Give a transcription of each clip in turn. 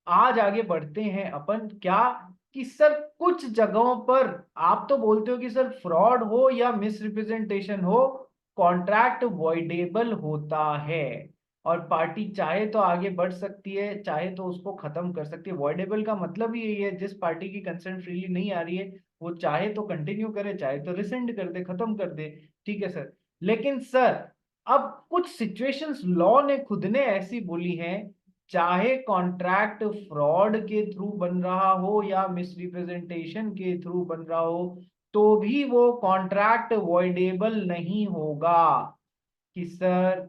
आज आगे बढ़ते हैं अपन क्या कि सर कुछ जगहों पर आप तो बोलते हो कि सर फ्रॉड हो या मिसरिप्रेजेंटेशन हो, कॉन्ट्रैक्ट वॉइडेबल होता है और पार्टी चाहे तो आगे बढ़ सकती है, चाहे तो उसको खत्म कर सकती है। वॉइडेबल का मतलब ही यही है, जिस पार्टी की कंसेंट फ्रीली नहीं आ रही है वो चाहे तो कंटिन्यू करे, चाहे तो रिसेंड कर दे, खत्म कर दे। ठीक है सर। लेकिन सर अब कुछ सिचुएशंस लॉ ने खुद ने ऐसी बोली हैं, चाहे कॉन्ट्रैक्ट फ्रॉड के थ्रू बन रहा हो या मिसरिप्रेजेंटेशन के थ्रू बन रहा हो, तो भी वो कॉन्ट्रैक्ट वॉइडेबल नहीं होगा। कि सर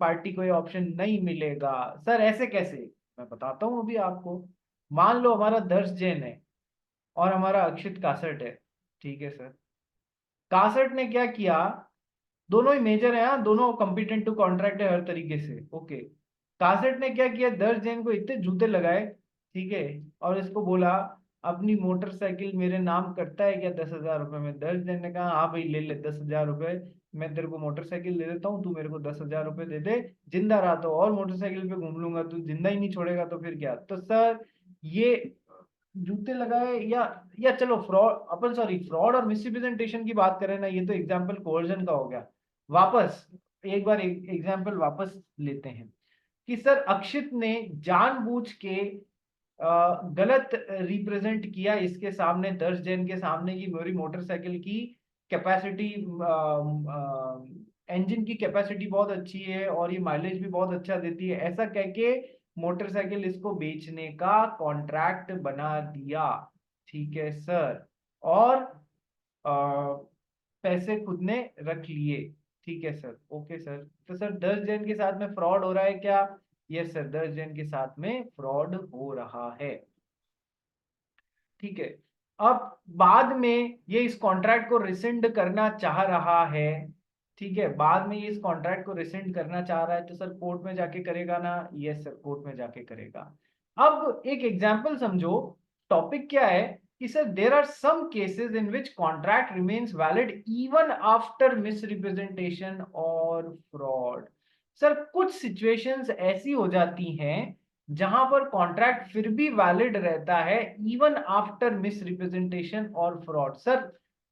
पार्टी को ये ऑप्शन नहीं मिलेगा। सर ऐसे कैसे? मैं बताता हूं अभी आपको। मान लो हमारा दर्श जैन है और हमारा अक्षित कासट है। ठीक है सर। कासट ने क्या किया, दोनों ही मेजर है, हाँ, दोनों कॉम्पिटेंट टू कॉन्ट्रैक्ट है हर तरीके से। ओके। कासेट ने क्या किया, दर्ज जैन को इतने जूते लगाए, ठीक है, और इसको बोला अपनी मोटरसाइकिल मेरे नाम करता है क्या 10,000 रुपए में? दर्ज जैन ने कहा हाँ भाई ले ले 10,000 रुपए, मैं तेरे को मोटरसाइकिल दे देता हूँ, तू मेरे को 10,000 रुपए दे दे, जिंदा रहा तो और मोटरसाइकिल पे घूम लूंगा, तू जिंदा ही नहीं छोड़ेगा तो फिर क्या? तो सर ये जूते लगाए या चलो फ्रॉड, अपन सॉरी फ्रॉड और मिसरिप्रेजेंटेशन की बात करें ना, ये तो एग्जाम्पल कोवर्जन का हो गया। वापस एक बार एग्जाम्पल वापस लेते हैं कि सर अक्षित ने जानबूझ के गलत रिप्रेजेंट किया इसके सामने, दर्श जैन के सामने, की मेरी मोटरसाइकिल की कैपेसिटी, इंजन की कैपेसिटी बहुत अच्छी है और ये माइलेज भी बहुत अच्छा देती है, ऐसा कह के मोटरसाइकिल इसको बेचने का कॉन्ट्रैक्ट बना दिया। ठीक है सर। और पैसे खुद ने रख लिए। ठीक है सर। Okay sir. तो सर 10 जन के साथ में फ्रॉड हो रहा है क्या? यस सर, 10 जन के साथ में फ्रॉड हो रहा है। ठीक है। अब बाद में ये इस कॉन्ट्रैक्ट को रिसेंड करना चाह रहा है। ठीक है, बाद में ये इस कॉन्ट्रैक्ट को रिसेंड करना चाह रहा है, तो सर कोर्ट में जाके करेगा ना? यस सर, कोर्ट में जाके करेगा। अब एक एग्जांपल समझो। टॉपिक क्या है कि sir there are some cases in which contract remains valid even after misrepresentation और फ्रॉड। सर कुछ सिचुएशंस ऐसी हो जाती हैं जहां पर कॉन्ट्रैक्ट फिर भी वैलिड रहता है इवन आफ्टर मिस रिप्रेजेंटेशन और फ्रॉड। सर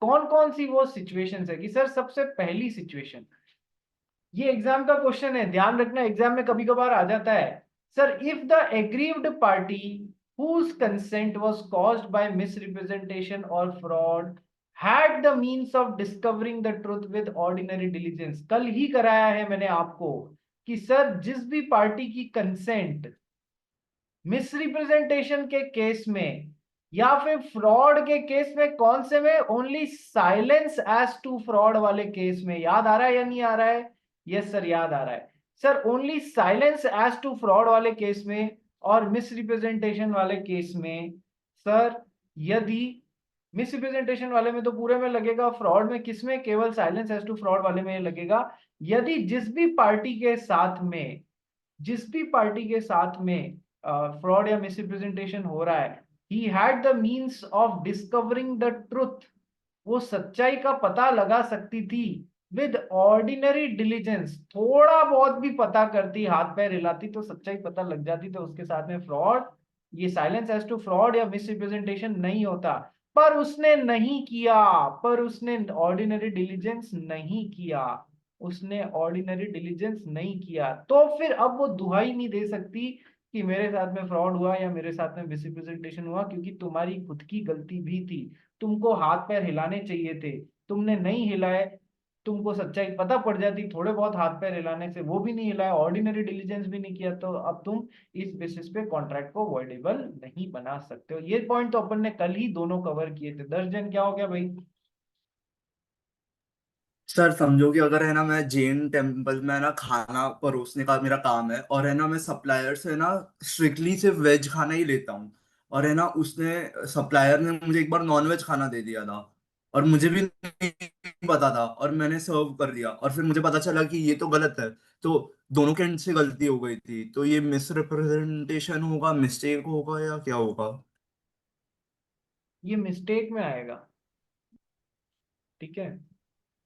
कौन कौन सी वो सिचुएशंस है? कि सर सबसे पहली सिचुएशन, ये एग्जाम का क्वेश्चन है, ध्यान रखना, एग्जाम में कभी कभार आ जाता है। Sir if the aggrieved party whose consent was caused by misrepresentation or fraud had the means of discovering the truth with ordinary diligence। कल ही कराया है मैंने आपको कि सर जिस भी पार्टी की कंसेंट मिसरिप्रेजेंटेशन के केस में या फिर फ्रॉड के केस में, कौन से में? Only silence as to fraud वाले केस में। याद आ रहा है या नहीं आ रहा है? यस सर, याद आ रहा है। Sir only silence as to fraud वाले केस में और मिसरिप्रेजेंटेशन वाले केस में, सर यदि मिसरिप्रेजेंटेशन वाले में तो पूरे में लगेगा, फ्रॉड में किस में? केवल साइलेंस एज टू फ्रॉड वाले में लगेगा। यदि जिस भी पार्टी के साथ में फ्रॉड या मिसरिप्रेजेंटेशन हो रहा है, ही had the means of discovering the truth, वो सच्चाई का पता लगा सकती थी विद ऑर्डिनरी डिलीजेंस, थोड़ा बहुत भी पता करती, हाथ पैर हिलाती तो सच्चाई पता लग जाती, तो उसके साथ में फ्रॉड, ये साइलेंस एज टू फ्रॉड या मिसरिप्रेजेंटेशन नहीं होता। पर उसने नहीं किया, पर उसने ऑर्डिनरी डिलीजेंस नहीं किया, उसने ऑर्डिनरी डिलीजेंस नहीं किया, तो फिर अब वो दुहाई नहीं दे सकती कि मेरे साथ में फ्रॉड हुआ या मेरे साथ में मिसरिप्रेजेंटेशन हुआ, क्योंकि तुम्हारी खुद की गलती भी थी। तुमको हाथ पैर हिलाने चाहिए थे, तुमने नहीं हिलाए। तुमको सच्चाई पता पड़ जाती थोड़े बहुत हाथ पैर हिलाने से, वो भी नहीं हिलाया, ऑर्डिनरी डिलीजेंस भी नहीं किया, तो अब तुम इस बेसिस पे कॉन्ट्रैक्ट को वॉइडेबल नहीं बना सकते हो। ये पॉइंट तो अपन ने कल ही दोनों कवर किए थे। 10 जन क्या हो गया भाई? सर समझो कि अगर है ना मैं जैन टेम्पल में है ना खाना परोसने का मेरा काम है, और है ना मैं सप्लायर से है ना स्ट्रिक्टली सिर्फ वेज खाना ही लेता हूँ, और है ना उसने सप्लायर ने मुझे एक बार नॉन वेज खाना दे दिया था और मुझे भी नहीं पता था और मैंने सर्व कर दिया और फिर मुझे पता चला कि ये तो गलत है। तो दोनों के एंड से गलती हो गई थी, तो ये मिस रिप्रेजेंटेशन होगा, मिस्टेक होगा, या क्या होगा? ये मिस्टेक में आएगा। ठीक है।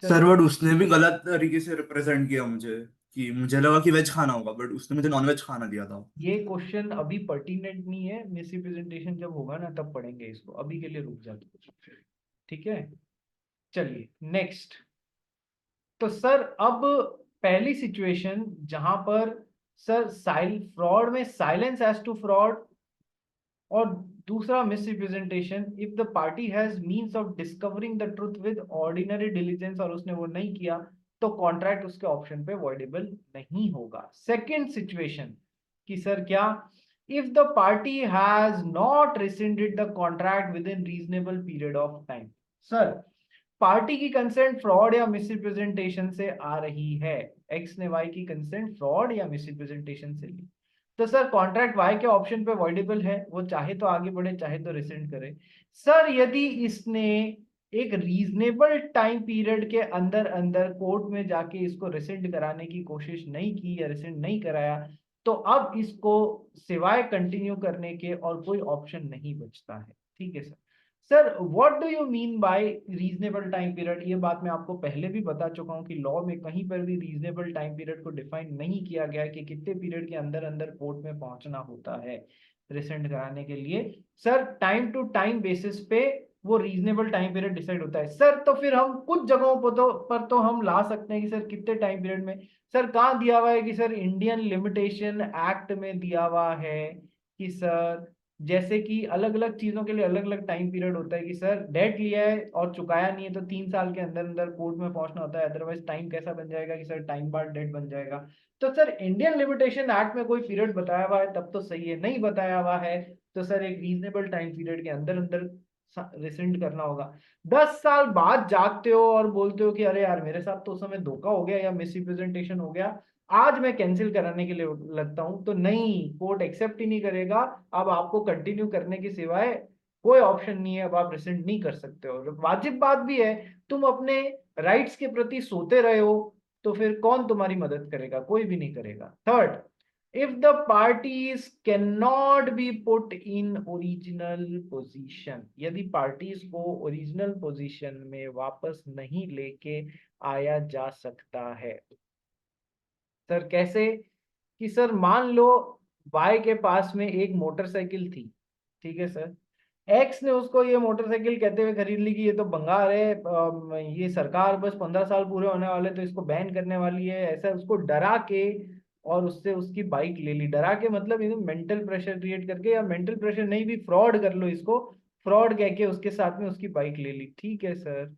सर चलो। बट उसने भी गलत तरीके से रिप्रेजेंट किया मुझे। कि मुझे लगा कि वेज खाना होगा, बट उसने मुझे नॉन वेज खाना दिया था। ये क्वेश्चन अभी पर्टिनेंट नहीं है, मिस रिप्रेजेंटेशन जब होगा ना तब पढ़ेंगे इसको, अभी के लिए रुक जाते। ठीक है, चलिए नेक्स्ट। तो सर अब पहली सिचुएशन जहां पर सर फ्रॉड में साइलेंस एज टू फ्रॉड, और दूसरा miss representation if the party has means of discovering the truth with ordinary diligence, और उसने वो नहीं किया तो कॉन्ट्रैक्ट उसके ऑप्शन पे वॉइडेबल नहीं होगा। सेकंड सिचुएशन कि सर क्या, if the party has not rescinded the contract within reasonable period of time. Sir party की कंसेंट फ्रॉड या मिसरिप्रेजेंटेशन से आ रही है, एक्स ने वाई की कंसेंट फ्रॉड या मिसरिप्रेजेंटेशन से ली, तो सर कॉन्ट्रैक्ट वाई के ऑप्शन पे वॉइडेबल है, वो चाहे तो आगे बढ़े चाहे तो रिसेंड करे। सर यदि इसने एक रीजनेबल टाइम पीरियड के अंदर अंदर कोर्ट में जाके इसको रिसेंड कराने की कोशिश नहीं की या रिसेंड नहीं कराया, तो अब इसको सिवाय कंटिन्यू करने के और कोई ऑप्शन नहीं बचता है। ठीक है sir. Sir what do you mean by reasonable time period, ये बात मैं आपको पहले भी बता चुका हूं कि लॉ में कहीं पर भी रीजनेबल टाइम पीरियड को डिफाइन नहीं किया गया कि कितने पीरियड के अंदर अंदर कोर्ट में पहुंचना होता है रिसेंट कराने के लिए। Sir time to time basis पे वो रीजनेबल टाइम पीरियड डिसाइड होता है। सर तो फिर हम कुछ जगहों पर तो हम ला सकते हैं कि सर कितने टाइम पीरियड में। सर कहाँ दिया हुआ है कि सर इंडियन लिमिटेशन एक्ट में दिया हुआ है कि सर जैसे कि अलग अलग चीजों के लिए अलग अलग टाइम पीरियड होता है कि सर डेट लिया है और चुकाया नहीं है तो 3 साल के अंदर अंदर कोर्ट में पहुंचना होता है, अदरवाइज टाइम कैसा बन जाएगा कि सर टाइम बार डेट बन जाएगा। तो सर इंडियन लिमिटेशन एक्ट में कोई पीरियड बताया हुआ है तब तो सही है, नहीं बताया हुआ है तो सर एक रीजनेबल टाइम पीरियड के अंदर अंदर रिसेंड करना होगा। 10 साल बाद जागते हो और बोलते हो कि अरे यार मेरे साथ तो उस समय धोखा हो गया या मिस रिप्रेजेंटेशन हो गया, आज मैं कैंसिल कराने के लिए लगता हूं, तो नहीं, कोर्ट एक्सेप्ट ही नहीं करेगा। अब आपको कंटिन्यू करने के सिवाय कोई ऑप्शन नहीं है, अब आप रिसेंट नहीं कर सकते हो। वाजिब बात भी है, तुम अपने राइट्स के प्रति सोते रहे हो तो फिर कौन तुम्हारी मदद करेगा, कोई भी नहीं करेगा। Third, if the parties cannot be put in original position, यदि पार्टीज को ओरिजिनल पोजीशन में वापस नहीं लेके आया जा सकता है। सर कैसे, कि सर मान लो वाई के पास में एक मोटरसाइकिल थी, ठीक है सर, एक्स ने उसको ये मोटरसाइकिल कहते हुए खरीद ली कि ये तो भंगार है, ये सरकार बस 15 साल पूरे होने वाले तो इसको बैन करने वाली है, ऐसा उसको डरा के और उससे उसकी बाइक ले ली। डरा के मतलब ये मेंटल प्रेशर क्रिएट करके, या मेंटल प्रेशर नहीं भी फ्रॉड कर लो इसको, फ्रॉड कह के उसके साथ में उसकी बाइक ले ली। ठीक है सर।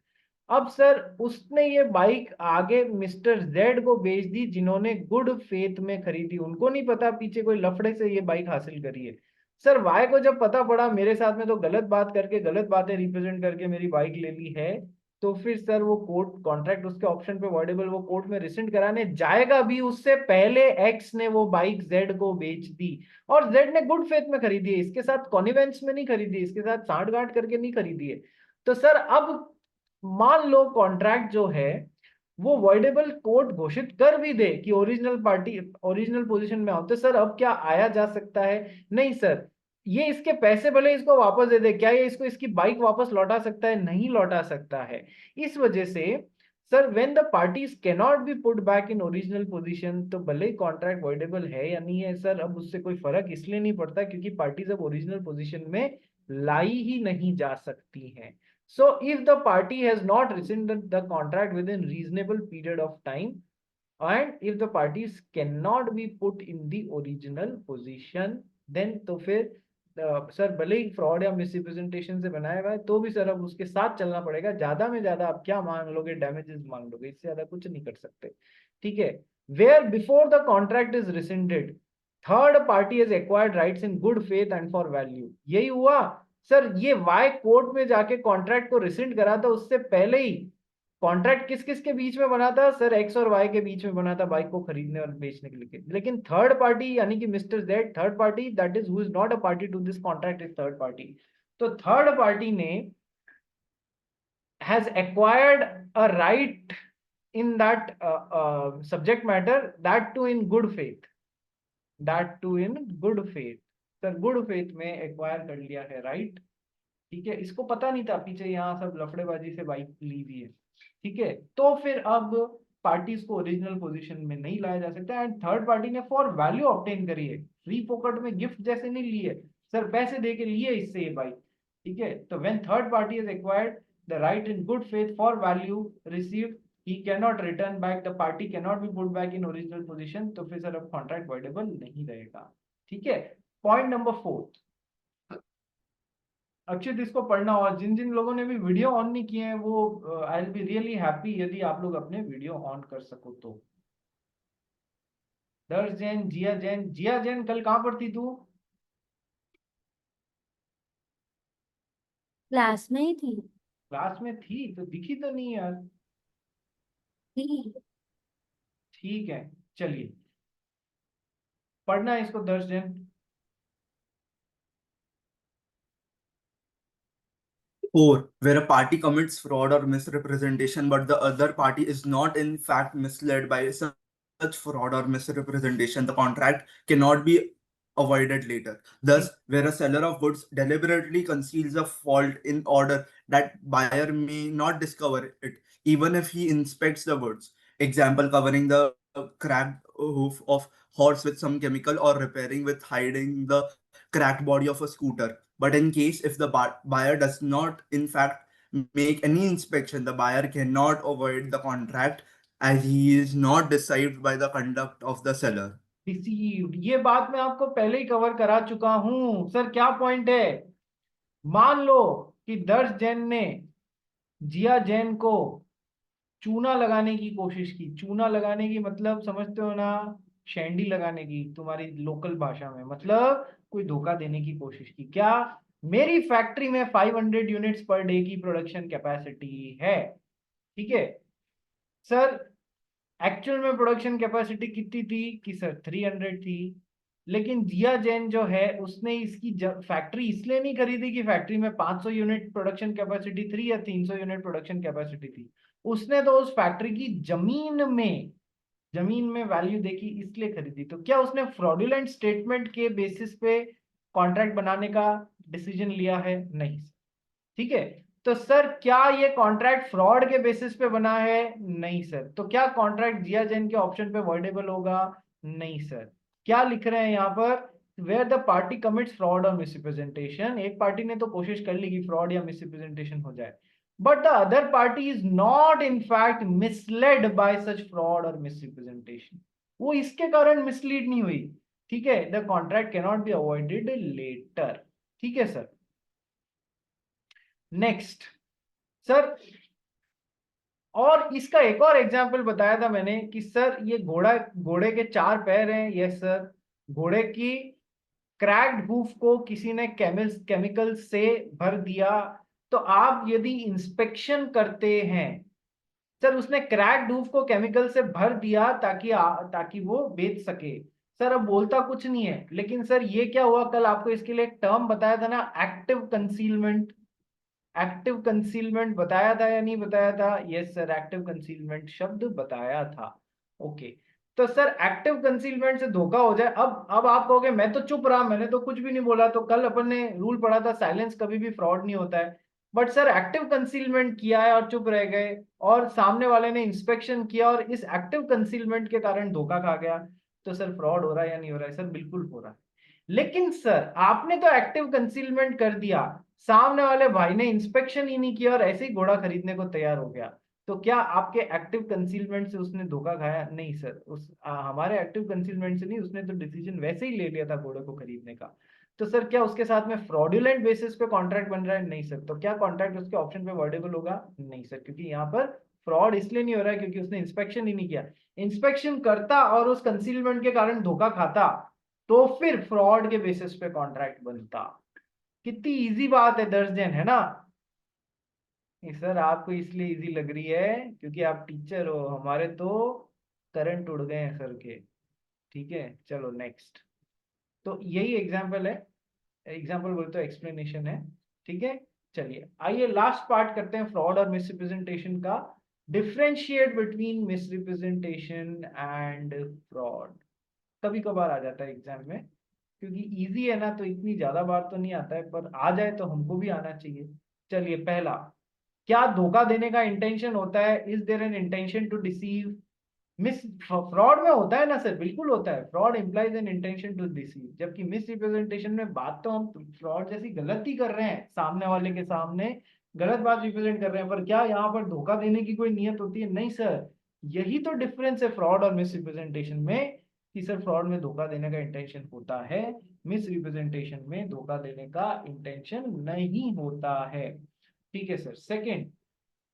अब सर उसने ये बाइक आगे मिस्टर जेड को बेच दी जिन्होंने गुड फेथ में खरीदी, उनको नहीं पता पीछे कोई लफड़े से ये बाइक हासिल करी है। सर वाई को जब पता पड़ा मेरे साथ में तो गलत बात करके गलत बातें रिप्रेजेंट करके मेरी बाइक ले ली है, तो फिर सर वो कोर्ट कॉन्ट्रैक्ट उसके ऑप्शन पे वॉइडेबल, वो कोर्ट में रिसेंट कराने जाएगा भी उससे पहले एक्स ने वो बाइक जेड को बेच दी, और जेड ने गुड फेथ में खरीदी है, इसके साथ कॉनिवेंस में नहीं खरीदी, इसके साथ सांठगांठ करके नहीं खरीदी है। तो सर अब मान लो कॉन्ट्रैक्ट जो है वो वॉइडेबल कोर्ट घोषित कर भी दे कि ओरिजिनल पार्टी ओरिजिनल पोजीशन में आओ, तो सर अब क्या आया जा सकता है? नहीं सर। ये इसके पैसे भले इसको वापस दे दे, क्या ये इसको इसकी बाइक वापस लौटा सकता है? नहीं लौटा सकता है। इस वजह से sir when the parties cannot be put back in original position, तो भले ही कॉन्ट्रैक्ट वॉइडेबल है या नहीं है सर, अब उससे कोई फर्क इसलिए नहीं पड़ता क्योंकि पार्टीज अब ओरिजिनल पोजीशन में लाई ही नहीं जा सकती हैं। So if the party has not rescinded the contract within reasonable period of time, and if the parties cannot be put in the original position, then तो फिर सर भले ही फ्रॉड या मिसरिप्रेजेंटेशन से बनाया हुआ है तो भी सर अब उसके साथ चलना पड़ेगा। ज्यादा में ज्यादा आप क्या मांग लोगे? डैमेजेस मांग लोगे, इससे ज्यादा कुछ नहीं कर सकते। ठीक है। Where before the contract is rescinded third party has acquired rights in good faith and for value, यही हुआ। सर ये वाई कोर्ट में जाके कॉन्ट्रैक्ट को रिसेंड करा था, उससे पहले ही कॉन्ट्रैक्ट किस किस के बीच में बना था? सर एक्स और वाई के बीच में बना था बाइक को खरीदने और बेचने के लिए। लेकिन थर्ड पार्टी यानी कि mister Z, third party that is who is not a party to this contract is third party. तो थर्ड पार्टी ने has acquired a right in that subject matter, that too in good faith, that too in good faith. Sir good faith में acquire कर लिया है right. ठीक है, इसको पता नहीं था पीछे यहाँ सब लफड़ेबाजी से बाइक ली हुई है। ठीक है, तो फिर अब पार्टीज को ओरिजिनल पोजीशन में नहीं लाया जा सकता। एंड थर्ड पार्टी ने फॉर वैल्यू ऑब्टेन करी है, फ्री फोकट में गिफ्ट जैसे नहीं लिए सर, पैसे दे के लिए इससे ये बाइक, ठीक है। तो when third party is acquired the right in good faith for value received, he cannot return back, the party cannot be put back in original position, तो फिर सर अब कॉन्ट्रैक्ट voidable नहीं रहेगा, ठीक है। पॉइंट नंबर 4, अक्षित इसको पढ़ना, और जिन जिन लोगों ने भी वीडियो ऑन नहीं किए हैं वो I will be really happy यदि आप लोग अपने वीडियो ऑन कर सको तो। दर्श जैन, जिया जैन, जिया जैन कल कहाँ पर थी तू? क्लास में ही थी। क्लास में थी तो दिखी तो नहीं यार। थी। ठीक है, चलिए पढ़ना है इसको दर्श Jain. 4. Where a party commits fraud or misrepresentation, but the other party is not in fact misled by such fraud or misrepresentation, the contract cannot be avoided later. Thus, where a seller of goods deliberately conceals a fault in order that buyer may not discover it, even if he inspects the goods. Example, covering the cracked hoof of horse with some chemical, or repairing with hiding the cracked body of a scooter. But in case if the buyer does not in fact make any inspection, the buyer cannot avoid the contract as he is not deceived by the conduct of the seller. Deceived, ये बात मैं आपको पहले ही cover करा चुका हूं sir. क्या point है? मान लो कि दर्श जैन ने जिया जैन को चूना लगाने की कोशिश की। चूना लगाने की मतलब समझते हो ना, शैंडी लगाने की तुम्हारी लोकल भाषा में, मतलब कोई धोखा देने की कोशिश की। क्या? मेरी फैक्ट्री में 500 यूनिट्स पर डे की प्रोडक्शन कैपेसिटी है, ठीक है सर। एक्चुअल में प्रोडक्शन कैपेसिटी कितनी थी कि सर 300 थी। लेकिन जिया जैन जो है उसने इसकी फैक्ट्री इसलिए नहीं खरीदी कि फैक्ट्री में 500 यूनिट प्रोडक्शन कैपेसिटी थी या 300 यूनिट प्रोडक्शन कैपेसिटी थी। उसने तो उस फैक्ट्री की जमीन में वैल्यू देखी इसलिए खरीदी। तो क्या उसने फ्रॉडुलेंट स्टेटमेंट के बेसिस पे कॉन्ट्रैक्ट बनाने का डिसीजन लिया है? नहीं, ठीक है। तो सर क्या ये कॉन्ट्रैक्ट फ्रॉड के बेसिस पे बना है? नहीं सर। तो क्या कॉन्ट्रैक्ट जिया जैन के ऑप्शन पे वॉइडेबल होगा? नहीं सर। क्या लिख रहे हैं यहाँ पर? Where the party commits fraud और मिसरिप्रेजेंटेशन, एक पार्टी ने तो कोशिश कर ली कि फ्रॉड या मिसरिप्रेजेंटेशन हो जाए, but the other party is not in fact misled by such fraud और मिसरिप्रेजेंटेशन, वो इसके कारण मिसलीड नहीं हुई, ठीक है। The contract can not be avoided later, ठीक है सर। नेक्स्ट सर, और इसका एक और एग्जांपल बताया था मैंने कि सर ये घोड़े के 4 पैर हैं, यस सर। घोड़े की क्रैक्ड हूफ को किसी ने केमिकल से भर दिया, तो आप यदि इंस्पेक्शन करते हैं, सर उसने क्रैक्ड हूफ को केमिकल से भर दिया ताकि वो बेच सके। सर अब बोलता कुछ नहीं है, लेकिन सर ये क्या हुआ, कल आपको इसके लिए एक टर्म बताया था ना, एक्टिव कंसीलमेंट। एक्टिव कंसीलमेंट बताया था या नहीं बताया था? यस सर, एक्टिव कंसीलमेंट शब्द बताया था, ओके। तो सर एक्टिव कंसीलमेंट से धोखा हो जाए, अब आप कहोगे मैं तो चुप रहा, मैंने तो कुछ भी नहीं बोला। तो कल अपन ने रूल पढ़ा था, साइलेंस कभी भी फ्रॉड नहीं होता है। बट सर एक्टिव कंसीलमेंट किया है और चुप रह गए, और सामने वाले ने इंस्पेक्शन किया और इस एक्टिव कंसीलमेंट के कारण धोखा खा गया, तो सर फ्रॉड हो रहा है या नहीं हो रहा है? सर बिल्कुल हो रहा है। लेकिन सर आपने तो एक्टिव कंसीलमेंट कर दिया, सामने वाले भाई ने इंस्पेक्शन ही नहीं किया और ऐसे ही घोड़ा खरीदने को तैयार हो गया, तो क्या आपके एक्टिव कंसीलमेंट से उसने धोखा खाया? नहीं सर, हमारे एक्टिव कंसीलमेंट से नहीं, उसने तो डिसीजन वैसे ही ले लिया था घोड़े को खरीदने का। तो सर क्या उसके साथ में फ्रॉडुलेंट बेसिस पे कॉन्ट्रैक्ट बन रहा है? नहीं सर। तो क्या कॉन्ट्रैक्ट उसके ऑप्शन पे वर्डेबल होगा? नहीं सर, क्योंकि यहाँ पर फ्रॉड इसलिए नहीं हो रहा है क्योंकि उसने इंस्पेक्शन ही नहीं किया। इंस्पेक्शन करता और उस कंसीलमेंट के कारण धोखा खाता, तो फिर फ्रॉड के बेसिस पे कॉन्ट्रैक्ट बनता। कितनी इजी बात है दर्जन, है ना? सर आपको इसलिए इजी लग रही है क्योंकि आप टीचर हो, हमारे तो करंट उड़ गए हैं सर के, ठीक है। चलो नेक्स्ट, तो यही एग्जाम्पल है, एग्जाम्पल बोलते तो एक्सप्लेनेशन है, ठीक है। चलिए आइए लास्ट पार्ट करते हैं फ्रॉड और मिसरिप्रेजेंटेशन का। Differentiate between misrepresentation and fraud, कभी कभार आ जाता है एग्जाम में, क्योंकि इजी है ना तो इतनी ज्यादा बार तो नहीं आता है, पर आ जाए तो हमको भी आना चाहिए। चलिए पहला, क्या धोखा देने का इंटेंशन होता है? Is there an intention to deceive? Miss fraud में होता है ना सर, बिल्कुल होता है, fraud implies an intention to deceive, जबकि मिस रिप्रेजेंटेशन में बात तो हम फ्रॉड जैसी गलत ही कर रहे हैं, सामने वाले के सामने गलत बात रिप्रेजेंट कर रहे हैं, पर क्या यहाँ पर धोखा देने की कोई नियत होती है? नहीं सर। यही तो डिफरेंस है फ्रॉड और मिस रिप्रेजेंटेशन में, कि सर फ्रॉड में धोखा देने का इंटेंशन होता है, मिस रिप्रेजेंटेशन में धोखा देने का इंटेंशन नहीं होता है। ठीक है sir. Second,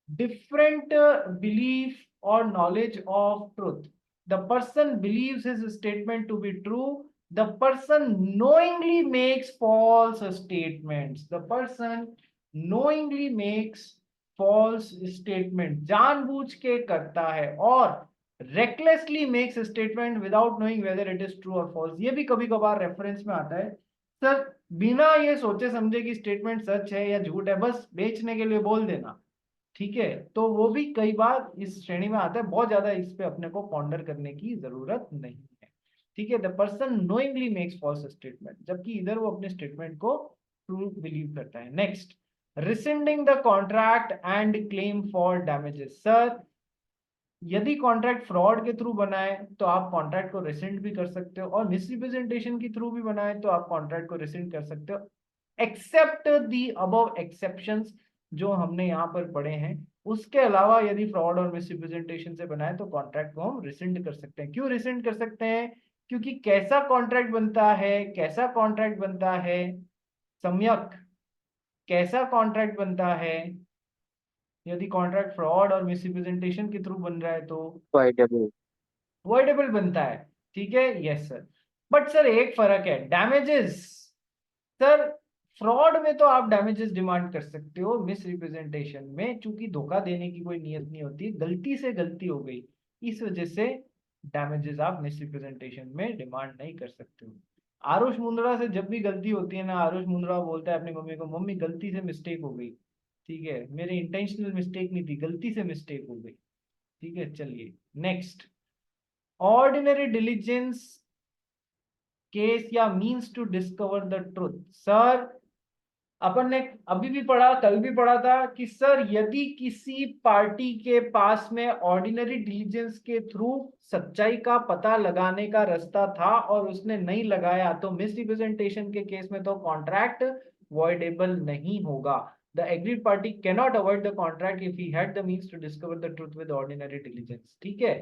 different belief or knowledge of truth. The person believes his statement to be true. The person knowingly makes false statements. The person knowingly makes false statement. जानबूझ के करता है, और recklessly makes a statement without knowing whether it is true or false. ये भी कभी कभार reference में आता है सर, बिना ये सोचे समझे कि स्टेटमेंट सच है या झूठ है, बस बेचने के लिए बोल देना। ठीक है, तो वो भी कई बार इस श्रेणी में आता है, बहुत ज्यादा इस पे अपने को पॉन्डर करने की जरूरत नहीं है। ठीक है, the person knowingly makes false statement, जबकि इधर वो अपने स्टेटमेंट को ट्रू बिलीव करता है। Next, rescinding the contract and claim for damages. Sir, यदि कॉन्ट्रैक्ट फ्रॉड के थ्रू बनाए तो आप कॉन्ट्रैक्ट को रिसेंड भी कर सकते हो, और मिसरिप्रेजेंटेशन के थ्रू भी बनाए तो आप कॉन्ट्रैक्ट को रिसेंड कर सकते हो, एक्सेप्ट दी अबव एक्सेप्शंस जो हमने यहाँ पर पढ़े हैं। उसके अलावा यदि फ्रॉड और मिसरिप्रेजेंटेशन से बनाए तो कॉन्ट्रैक्ट को हम रिसेंड कर सकते हैं। क्यों रिसेंड कर सकते हैं? क्योंकि कैसा कॉन्ट्रैक्ट बनता है, कैसा कॉन्ट्रैक्ट बनता है सम्यक, कैसा कॉन्ट्रैक्ट बनता है यदि कॉन्ट्रैक्ट फ्रॉड और मिसरिप्रेजेंटेशन के थ्रू बन रहा है तो voidable. अवॉइडेबल बनता है। ठीक है, यस सर। बट सर एक फर्क है, डैमेजेस। सर फ्रॉड में तो आप डैमेजेस डिमांड कर सकते हो, मिस रिप्रेजेंटेशन में चूंकि धोखा देने की कोई नियत नहीं होती, गलती से गलती हो गई, इस वजह से डैमेजेस आप मिस रिप्रेजेंटेशन में डिमांड नहीं कर सकते हो। आरुष मुंद्रा से जब भी गलती होती है ना, आरुष मुंद्रा बोलता है अपनी मम्मी को, मम्मी गलती से मिस्टेक हो गई, ठीक है, मेरे इंटेंशनल मिस्टेक नहीं थी, गलती से मिस्टेक हो गई। ठीक है, चलिए नेक्स्ट, ऑर्डिनरी डिलीजेंस केस या means to discover the truth. Sir अपन ने अभी भी पढ़ा, कल भी पढ़ा था कि सर यदि किसी पार्टी के पास में ऑर्डिनरी डिलीजेंस के थ्रू सच्चाई का पता लगाने का रास्ता था और उसने नहीं लगाया तो मिस रिप्रेजेंटेशन के केस में तो कॉन्ट्रैक्ट वॉइडेबल नहीं होगा। The aggrieved party cannot avoid the contract if he had the means to discover the truth with ordinary diligence. ठीक है,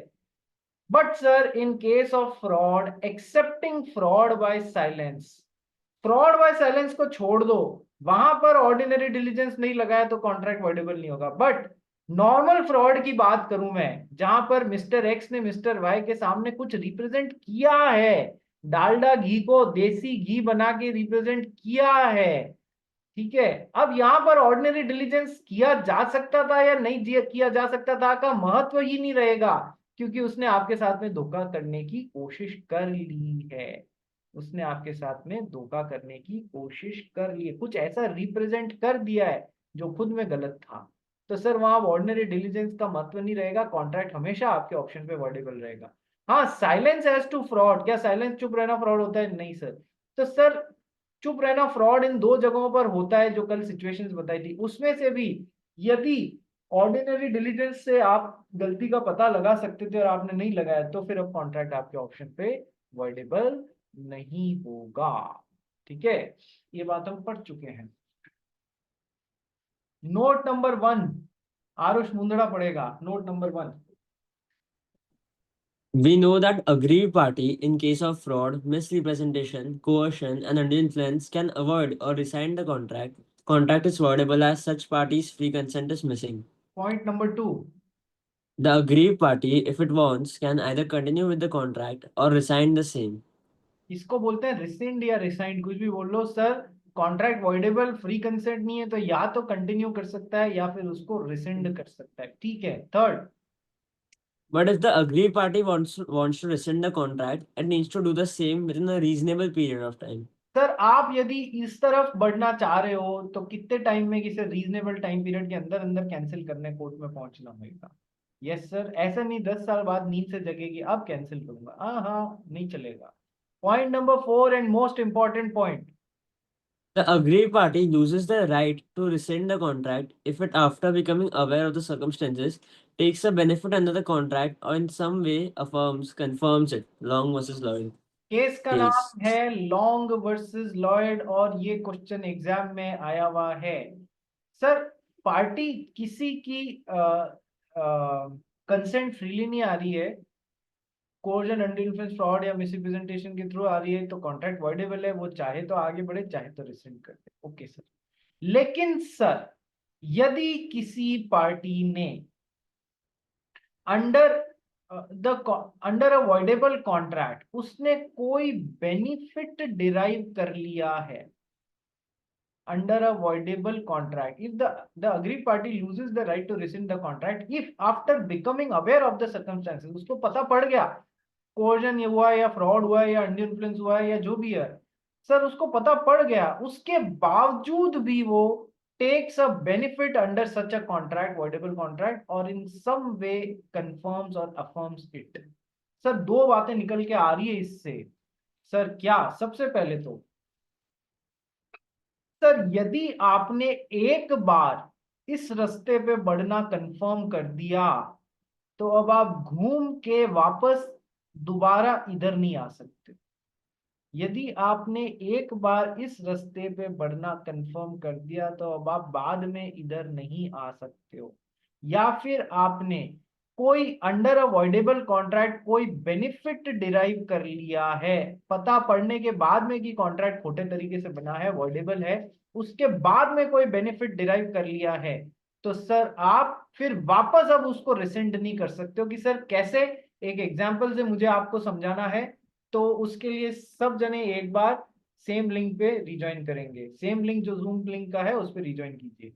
but sir in case of fraud, excepting fraud by silence, fraud by silence को छोड़ दो, वहां पर ordinary diligence नहीं लगाया तो कॉन्ट्रैक्ट वॉइडेबल नहीं होगा। बट नॉर्मल फ्रॉड की बात करूं मैं, जहां पर मिस्टर एक्स ने मिस्टर वाई के सामने कुछ रिप्रेजेंट किया है, डालडा घी को देसी घी बना के रिप्रेजेंट किया है, ठीक है, अब यहां पर ऑर्डिनरी डिलीजेंस किया जा सकता था या नहीं किया जा सकता था का महत्व ही नहीं रहेगा, क्योंकि उसने आपके साथ में धोखा करने की कोशिश कर ली है, उसने आपके साथ में धोखा करने की कोशिश कर ली है, कुछ ऐसा रिप्रेजेंट कर दिया है जो खुद में गलत था, तो सर वहां ऑर्डिनरी डिलीजेंस का महत्व नहीं रहेगा, कॉन्ट्रैक्ट हमेशा आपके ऑप्शन पे वर्डेबल रहेगा। हाँ, साइलेंस एज टू फ्रॉड, क्या साइलेंस चुप रहना फ्रॉड होता है? नहीं सर। तो सर चुप रहना फ्रॉड इन दो जगहों पर होता है जो कल सिचुएशंस बताई थी, उसमें से भी यदि ऑर्डिनरी डिलीजेंस से आप गलती का पता लगा सकते थे और आपने नहीं लगाया तो फिर अब कॉन्ट्रैक्ट आपके ऑप्शन पे वर्डेबल नहीं होगा। ठीक है, ये बात हम पढ़ चुके हैं। नोट नंबर 1 आरुष मुंदड़ा पढ़ेगा, note number 1। We know that aggrieved party, in case of fraud, misrepresentation, coercion, and undue influence, can avoid or rescind the contract. Contract is voidable as such party's free consent is missing. Point number 2, The aggrieved party, if it wants, can either continue with the contract or rescind the same. इसको बोलते हैं resend या resigned, कुछ भी बोल लो sir, contract voidable free consent नहीं है तो या तो कंटिन्यू कर सकता है या फिर उसको रिसेंड कर सकता है। ठीक है, third, But if the aggrieved party wants to rescind the contract, it needs to do the same within a reasonable period of time. Sir आप यदि इस तरफ बढ़ना चाह रहे हो तो कितने टाइम में, किसी रीजनेबल टाइम पीरियड के अंदर अंदर कैंसिल करने कोर्ट में पहुंचना होगा। यस सर, ऐसा नहीं 10 साल बाद नींद से जगेगी अब कैंसिल करूंगा, हाँ हाँ नहीं चलेगा। Point number 4 and most important point, The aggrieved party loses the right to rescind the contract if it, after becoming aware of the circumstances, takes a benefit under the contract or in some way affirms, confirms it. Long versus Lloyd. Case का Case. नाम है long versus Lloyd और ये question exam में आया हुआ है। Sir party किसी की कंसेंट फ्रीली नहीं आ रही है, कोर्जन, अंडर इन्फ्लुएंस, फ्रॉड या मिसरिप्रेजेंटेशन के थ्रू आ रही है, तो कॉन्ट्रैक्ट वॉइडेबल है, वो चाहे तो आगे बढ़े चाहे तो रिसेंड कर दे। Okay sir. लेकिन सर यदि किसी पार्टी ने अंडर अंडर अवॉइडेबल कॉन्ट्रैक्ट उसने कोई बेनिफिट डिराइव कर लिया है, under a voidable contract, if the aggrieved party loses the right to rescind the contract if after becoming aware of the circumstances, उसको पता पड़ गया कोर्जन ये हुआ है या फ्रॉड हुआ है या अंडर इन्फ्लुएंस हुआ है या जो भी है, सर उसको पता पड़ गया, उसके बावजूद भी वो takes a benefit under such a contract, voidable contract, or in some way confirms or affirms it। Sir दो बातें निकल के आ रही है इससे। सर क्या, सबसे पहले तो सर यदि आपने एक बार इस रास्ते पे बढ़ना कंफर्म कर दिया तो अब आप घूम के वापस दोबारा इधर नहीं आ सकते। यदि आपने एक बार इस रास्ते पे बढ़ना कंफर्म कर दिया तो अब आप बाद में इधर नहीं आ सकते हो। या फिर आपने कोई अंडर अवॉइडेबल कॉन्ट्रैक्ट कोई बेनिफिट डिराइव कर लिया है, पता पड़ने के बाद में कि कॉन्ट्रैक्ट खोटे तरीके से बना है, अवॉइडेबल है, उसके बाद में कोई बेनिफिट डिराइव कर लिया है, तो सर आप फिर वापस अब उसको रिसेंड नहीं कर सकते हो। कि सर कैसे, एक एग्जांपल से मुझे आपको समझाना है, तो उसके लिए सब जने एक बार सेम लिंक पे रिजॉइन करेंगे। सेम लिंक जो जूम लिंक का है उस पर रिजॉइन कीजिए।